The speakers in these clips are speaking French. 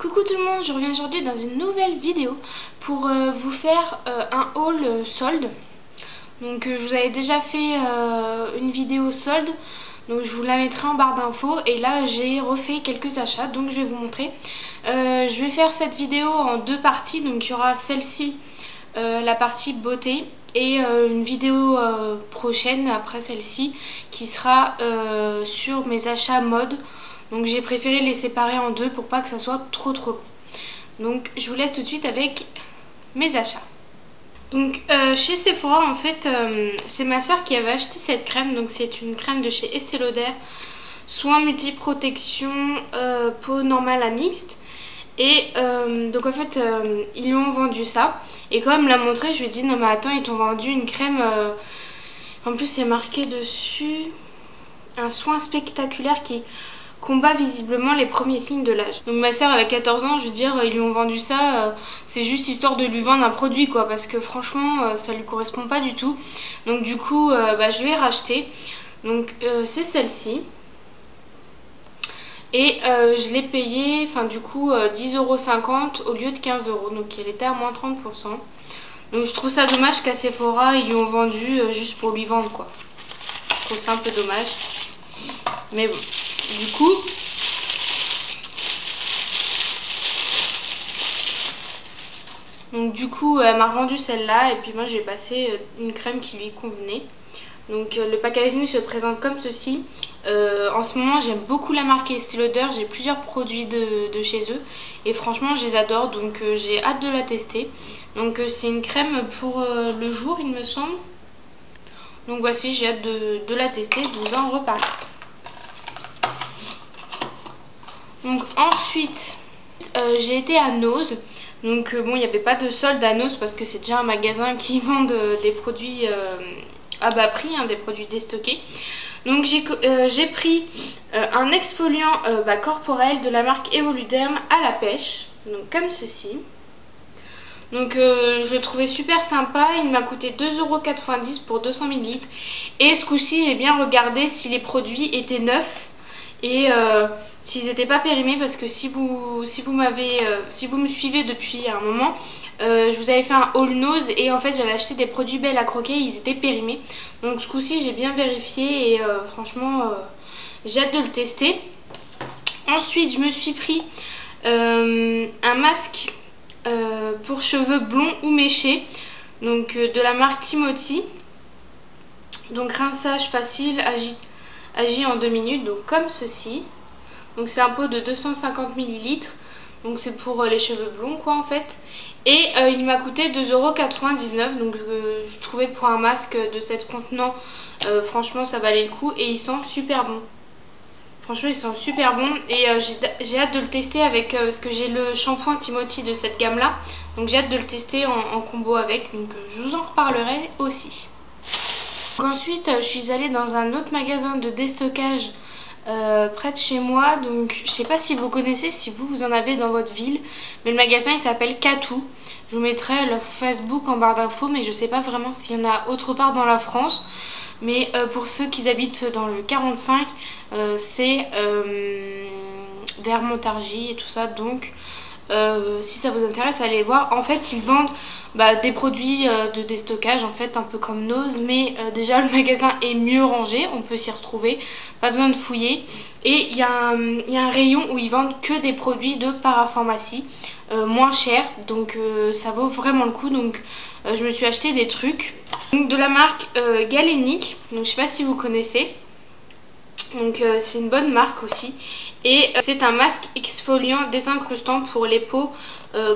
Coucou tout le monde, je reviens aujourd'hui dans une nouvelle vidéo pour vous faire un haul solde. Donc je vous avais déjà fait une vidéo solde, donc je vous la mettrai en barre d'infos. Et là j'ai refait quelques achats, donc je vais vous montrer. Je vais faire cette vidéo en deux parties, donc il y aura celle-ci, la partie beauté, et une vidéo prochaine après celle-ci qui sera sur mes achats mode. Donc j'ai préféré les séparer en deux pour pas que ça soit trop long. Donc je vous laisse tout de suite avec mes achats. Donc chez Sephora en fait c'est ma soeur qui avait acheté cette crème. Donc c'est une crème de chez Estée Lauder, soin multiprotection peau normale à mixte. Et donc en fait ils lui ont vendu ça. Et quand elle me l'a montré, je lui ai dit non mais attends, ils t'ont vendu une crème en plus c'est marqué dessus un soin spectaculaire qui combat visiblement les premiers signes de l'âge. Donc ma soeur elle a 14 ans, je veux dire ils lui ont vendu ça, c'est juste histoire de lui vendre un produit quoi, parce que franchement ça lui correspond pas du tout. Donc du coup je vais racheter. Donc c'est celle-ci. Et je l'ai payée, enfin du coup 10,50 € au lieu de 15 €, donc elle était à moins 30%. Donc je trouve ça dommage qu'à Sephora ils lui ont vendu juste pour lui vendre quoi. Je trouve ça un peu dommage. Mais bon. Du coup, elle m'a revendu celle-là et puis moi j'ai passé une crème qui lui convenait. Donc le packaging se présente comme ceci. En ce moment j'aime beaucoup la marque Estée Lauder, j'ai plusieurs produits de chez eux et franchement je les adore, donc j'ai hâte de la tester. Donc c'est une crème pour le jour il me semble. Donc voici, j'ai hâte de la tester, de vous en reparler. Donc ensuite j'ai été à Nose. Donc bon, il n'y avait pas de solde à Nose parce que c'est déjà un magasin qui vend des produits à bas prix, hein, des produits déstockés. Donc j'ai pris un exfoliant corporel de la marque Evoluderm à la pêche, donc comme ceci. Donc je le trouvais super sympa, il m'a coûté 2,90 € pour 200 ml. Et ce coup-ci j'ai bien regardé si les produits étaient neufs et s'ils n'étaient pas périmés, parce que si vous me suivez depuis un moment, je vous avais fait un haul Nose et en fait j'avais acheté des produits Belle à croquer, ils étaient périmés. Donc ce coup-ci j'ai bien vérifié et franchement j'ai hâte de le tester. Ensuite je me suis pris un masque pour cheveux blonds ou méchés, donc de la marque Timothy. Donc rinçage facile, agit en 2 minutes, donc comme ceci. Donc c'est un pot de 250 ml, donc c'est pour les cheveux blonds quoi en fait. Et il m'a coûté 2,99 €, donc je trouvais pour un masque de cette contenant franchement ça valait le coup et ils sont super bons. Franchement ils sont super bons et j'ai hâte de le tester avec, parce que j'ai le shampoing Timothy de cette gamme là. Donc j'ai hâte de le tester en combo avec, donc je vous en reparlerai aussi. Donc ensuite je suis allée dans un autre magasin de déstockage près de chez moi. Donc je sais pas si vous connaissez, si vous en avez dans votre ville, mais le magasin il s'appelle Katou. Je vous mettrai leur Facebook en barre d'infos, mais je sais pas vraiment s'il y en a autre part dans la France. Mais pour ceux qui habitent dans le 45, c'est vers Montargis et tout ça. Donc si ça vous intéresse, allez voir. En fait ils vendent des produits de déstockage en fait, un peu comme Nose, mais déjà le magasin est mieux rangé, on peut s'y retrouver, pas besoin de fouiller. Et il y a un rayon où ils vendent que des produits de parapharmacie moins chers, donc ça vaut vraiment le coup. Donc je me suis acheté des trucs donc, de la marque Galénic, donc je sais pas si vous connaissez. Donc c'est une bonne marque aussi. Et c'est un masque exfoliant désincrustant pour les peaux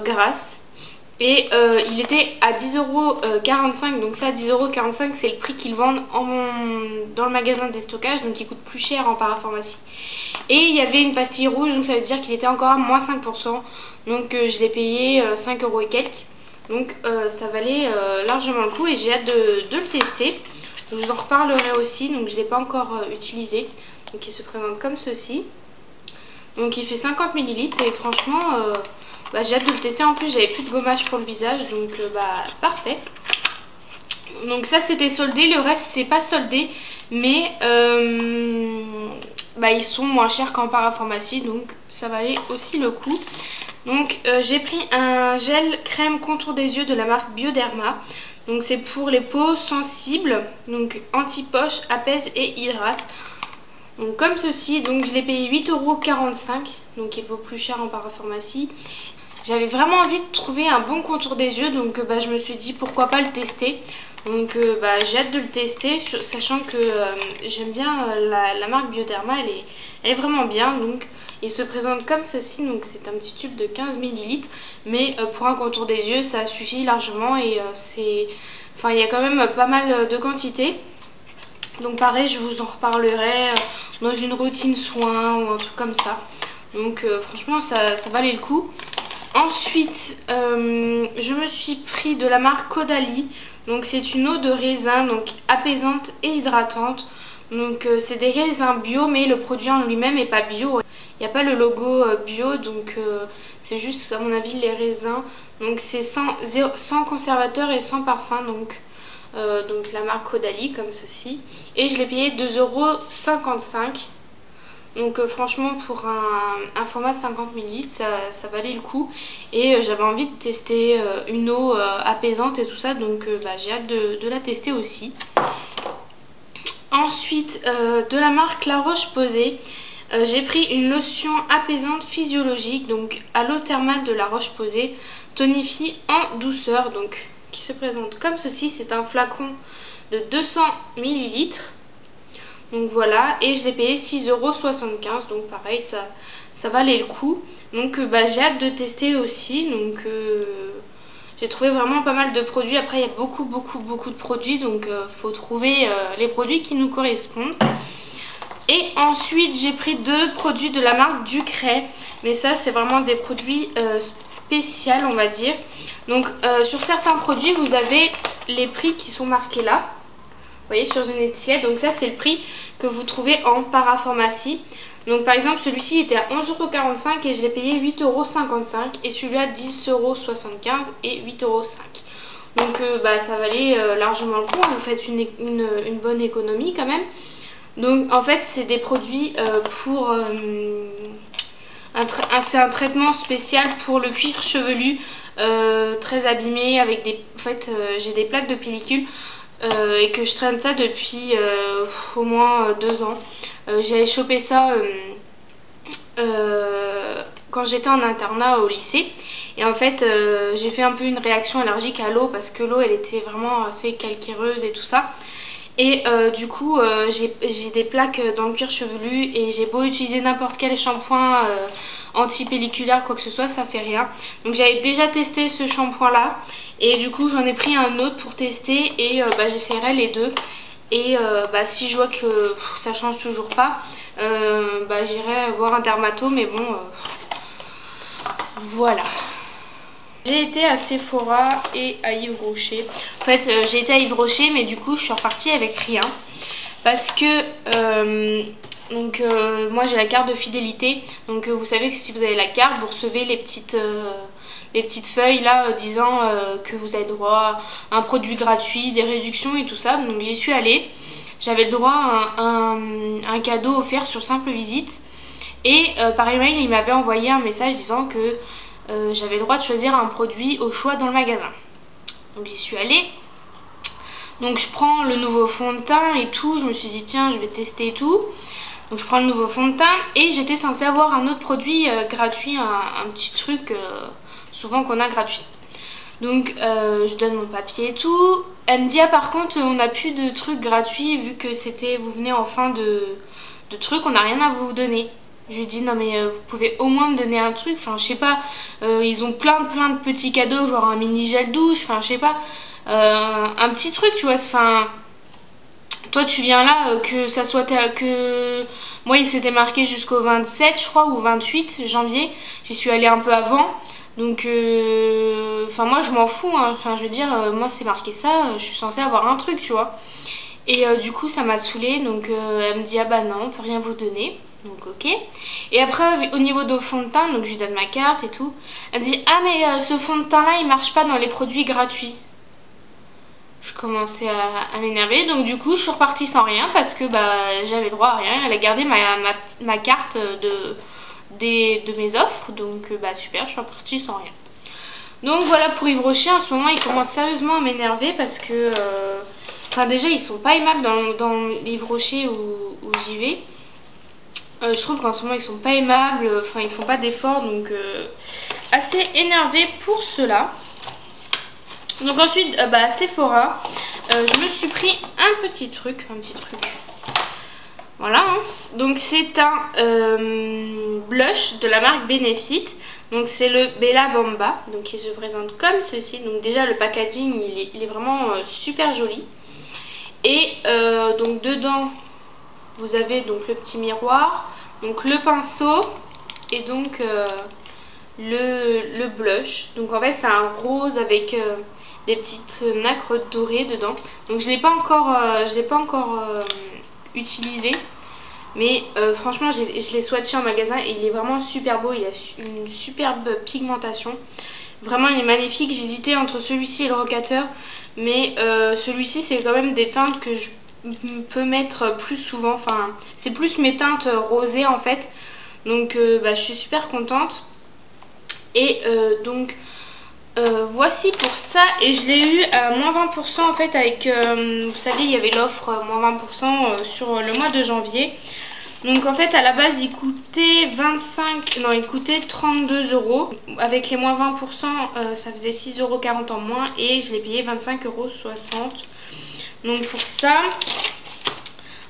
grasses. Et il était à 10,45 €, donc ça 10,45 € c'est le prix qu'ils vendent dans le magasin de déstockage, donc il coûte plus cher en parapharmacie. Et il y avait une pastille rouge, donc ça veut dire qu'il était encore à moins 5%, donc je l'ai payé 5 € et quelques. Donc ça valait largement le coup et j'ai hâte de le tester. Je vous en reparlerai aussi, donc je ne l'ai pas encore utilisé. Donc il se présente comme ceci. Donc il fait 50 ml et franchement j'ai hâte de le tester. En plus j'avais plus de gommage pour le visage, donc parfait. Donc ça c'était soldé, le reste c'est pas soldé, mais ils sont moins chers qu'en parapharmacie, donc ça valait aussi le coup. Donc j'ai pris un gel crème contour des yeux de la marque Bioderma. Donc c'est pour les peaux sensibles, donc anti-poche, apaise et hydrate. Donc comme ceci, donc je l'ai payé 8,45 €, donc il vaut plus cher en parapharmacie. J'avais vraiment envie de trouver un bon contour des yeux, donc je me suis dit pourquoi pas le tester. Donc j'ai hâte de le tester, sachant que j'aime bien la marque Bioderma, elle est vraiment bien. Donc il se présente comme ceci, donc c'est un petit tube de 15 ml, mais pour un contour des yeux ça suffit largement et il y a quand même pas mal de quantité. Donc pareil, je vous en reparlerai dans une routine soin ou un truc comme ça. Donc franchement ça valait le coup. Ensuite je me suis pris de la marque Caudalie. Donc c'est une eau de raisin, donc apaisante et hydratante. Donc c'est des raisins bio, mais le produit en lui-même n'est pas bio. Il n'y a pas le logo bio, donc c'est juste à mon avis les raisins. Donc c'est sans conservateur et sans parfum. Donc la marque Caudalie comme ceci. Et je l'ai payé 2,55 €. Donc franchement pour un format de 50 ml ça valait le coup. Et j'avais envie de tester une eau apaisante et tout ça. Donc j'ai hâte de la tester aussi. Ensuite de la marque La Roche-Posay, j'ai pris une lotion apaisante physiologique. Donc à l'eau thermale de La Roche-Posay, tonifie en douceur. Donc qui se présente comme ceci. C'est un flacon de 200 ml. Donc voilà, et je l'ai payé 6,75 €, donc pareil, ça valait le coup. Donc j'ai hâte de tester aussi, donc j'ai trouvé vraiment pas mal de produits. Après il y a beaucoup de produits, donc faut trouver les produits qui nous correspondent. Et ensuite j'ai pris 2 produits de la marque Ducray, mais ça c'est vraiment des produits spéciaux on va dire. Donc sur certains produits vous avez les prix qui sont marqués là. Vous voyez sur une étiquette, donc ça c'est le prix que vous trouvez en parapharmacie. Donc par exemple celui-ci était à 11,45 € et je l'ai payé 8,55 € et celui-là 10,75 € et 8,05 €. Donc ça valait largement le coup, vous faites une bonne économie quand même. Donc en fait c'est des produits pour... c'est un traitement spécial pour le cuir chevelu très abîmé avec des... En fait j'ai des plaques de pellicule. Et que je traîne ça depuis au moins 2 ans. J'avais chopé ça quand j'étais en internat au lycée. Et en fait j'ai fait un peu une réaction allergique à l'eau parce que l'eau elle était vraiment assez calcaireuse et tout ça. Et du coup j'ai des plaques dans le cuir chevelu et j'ai beau utiliser n'importe quel shampoing anti-pelliculaire quoi que ce soit, ça fait rien. Donc j'avais déjà testé ce shampoing là et du coup j'en ai pris un autre pour tester et j'essaierai les deux. Et si je vois que ça change toujours pas, j'irai voir un dermato, mais bon voilà. J'ai été à Sephora et à Yves Rocher. En fait j'ai été à Yves Rocher mais du coup je suis repartie avec rien. Parce que moi j'ai la carte de fidélité. Donc vous savez que si vous avez la carte vous recevez les petites feuilles là disant que vous avez le droit à un produit gratuit, des réductions et tout ça. Donc j'y suis allée. J'avais le droit à un cadeau offert sur simple visite. Et par email il m'avait envoyé un message disant que j'avais le droit de choisir un produit au choix dans le magasin. Donc j'y suis allée. Donc je prends le nouveau fond de teint et tout. Je me suis dit tiens je vais tester et tout. Donc je prends le nouveau fond de teint. Et j'étais censée avoir un autre produit gratuit. Un petit truc souvent qu'on a gratuit. Donc je donne mon papier et tout. Elle me dit ah par contre on n'a plus de trucs gratuits. Vu que c'était vous venez en fin de truc. On n'a rien à vous donner. Je lui dis non mais vous pouvez au moins me donner un truc. Enfin je sais pas. Ils ont plein de petits cadeaux. Genre un mini gel douche. Enfin je sais pas. Un petit truc tu vois, enfin toi tu viens là que ça soit que moi il s'était marqué jusqu'au 27 je crois ou 28 janvier, j'y suis allée un peu avant donc enfin moi je m'en fous hein. Enfin je veux dire moi c'est marqué ça, je suis censée avoir un truc tu vois et du coup ça m'a saoulée donc elle me dit ah bah non on peut rien vous donner. Donc ok. Et après au niveau de fond de teint, donc je lui donne ma carte et tout, elle me dit ah mais ce fond de teint là il marche pas dans les produits gratuits. Je commençais à m'énerver, donc du coup je suis repartie sans rien parce que j'avais droit à rien. Elle a gardé ma carte de mes offres. Donc bah super, je suis repartie sans rien. Donc voilà pour Yves Rocher. En ce moment il commence sérieusement à m'énerver parce que enfin déjà ils sont pas aimables dans Yves Rocher où j'y vais. Je trouve qu'en ce moment ils sont pas aimables, enfin ils font pas d'efforts, donc assez énervée pour cela. Donc ensuite à Sephora, je me suis pris un petit truc, voilà hein. Donc c'est un blush de la marque Benefit. Donc c'est le Bella Bamba, donc il se présente comme ceci. Donc déjà le packaging il est vraiment super joli. Et donc dedans vous avez donc le petit miroir, donc le pinceau et donc le blush. Donc en fait c'est un rose avec des petites nacres dorées dedans. Donc je l'ai pas encore utilisé. Mais franchement je l'ai swatché en magasin et il est vraiment super beau. Il a une superbe pigmentation. Vraiment il est magnifique. J'hésitais entre celui-ci et le rocateur. Mais celui-ci c'est quand même des teintes que je peux mettre plus souvent. Enfin c'est plus mes teintes rosées en fait. Donc je suis super contente. Et donc voici pour ça. Et je l'ai eu à moins 20% en fait avec vous savez il y avait l'offre moins 20% sur le mois de janvier. Donc en fait à la base il coûtait 32 €. Avec les moins 20% ça faisait 6,40 € en moins et je l'ai payé 25,60 €. Donc pour ça.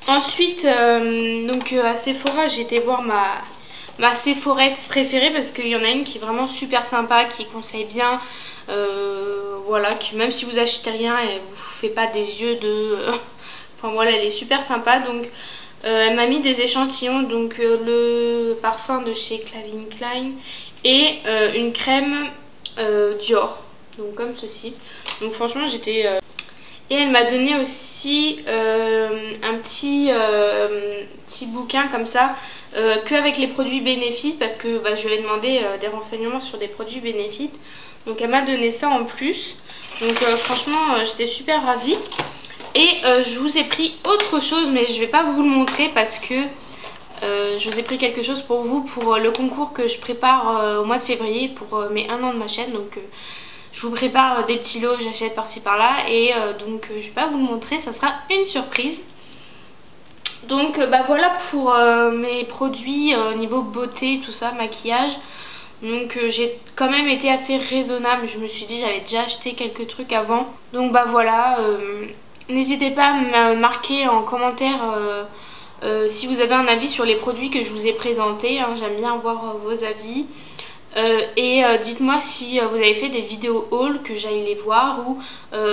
Ensuite donc à Sephora j'ai été voir ma Sephorette préférée parce qu'il y en a une qui est vraiment super sympa, qui conseille bien. Voilà, même si vous achetez rien elle vous fait pas des yeux de... enfin voilà, elle est super sympa. Donc elle m'a mis des échantillons, donc le parfum de chez Calvin Klein et une crème Dior, donc comme ceci. Donc franchement j'étais... Et elle m'a donné aussi un petit bouquin comme ça, qu'avec les produits Benefit, parce que je lui ai demandé des renseignements sur des produits Benefit. Donc elle m'a donné ça en plus. Donc franchement j'étais super ravie. Et je vous ai pris autre chose, mais je vais pas vous le montrer parce que je vous ai pris quelque chose pour vous, pour le concours que je prépare au mois de février pour mes 1 an de ma chaîne. Donc je vous prépare des petits lots, j'achète par-ci par-là. Et donc je vais pas vous le montrer, ça sera une surprise. Donc voilà pour mes produits niveau beauté, tout ça, maquillage. Donc j'ai quand même été assez raisonnable. Je me suis dit j'avais déjà acheté quelques trucs avant. Donc voilà, n'hésitez pas à me marquer en commentaire si vous avez un avis sur les produits que je vous ai présentés. Hein. J'aime bien avoir vos avis. Et dites-moi si vous avez fait des vidéos haul, que j'aille les voir, ou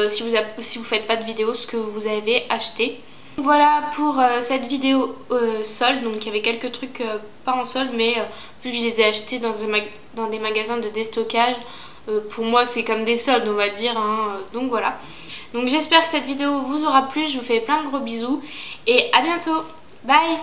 si vous faites pas de vidéos, ce que vous avez acheté. Voilà pour cette vidéo solde. Donc il y avait quelques trucs pas en solde, mais vu que je les ai achetés dans des magasins de déstockage, pour moi c'est comme des soldes on va dire, hein. Donc voilà. Donc j'espère que cette vidéo vous aura plu, je vous fais plein de gros bisous et à bientôt. Bye.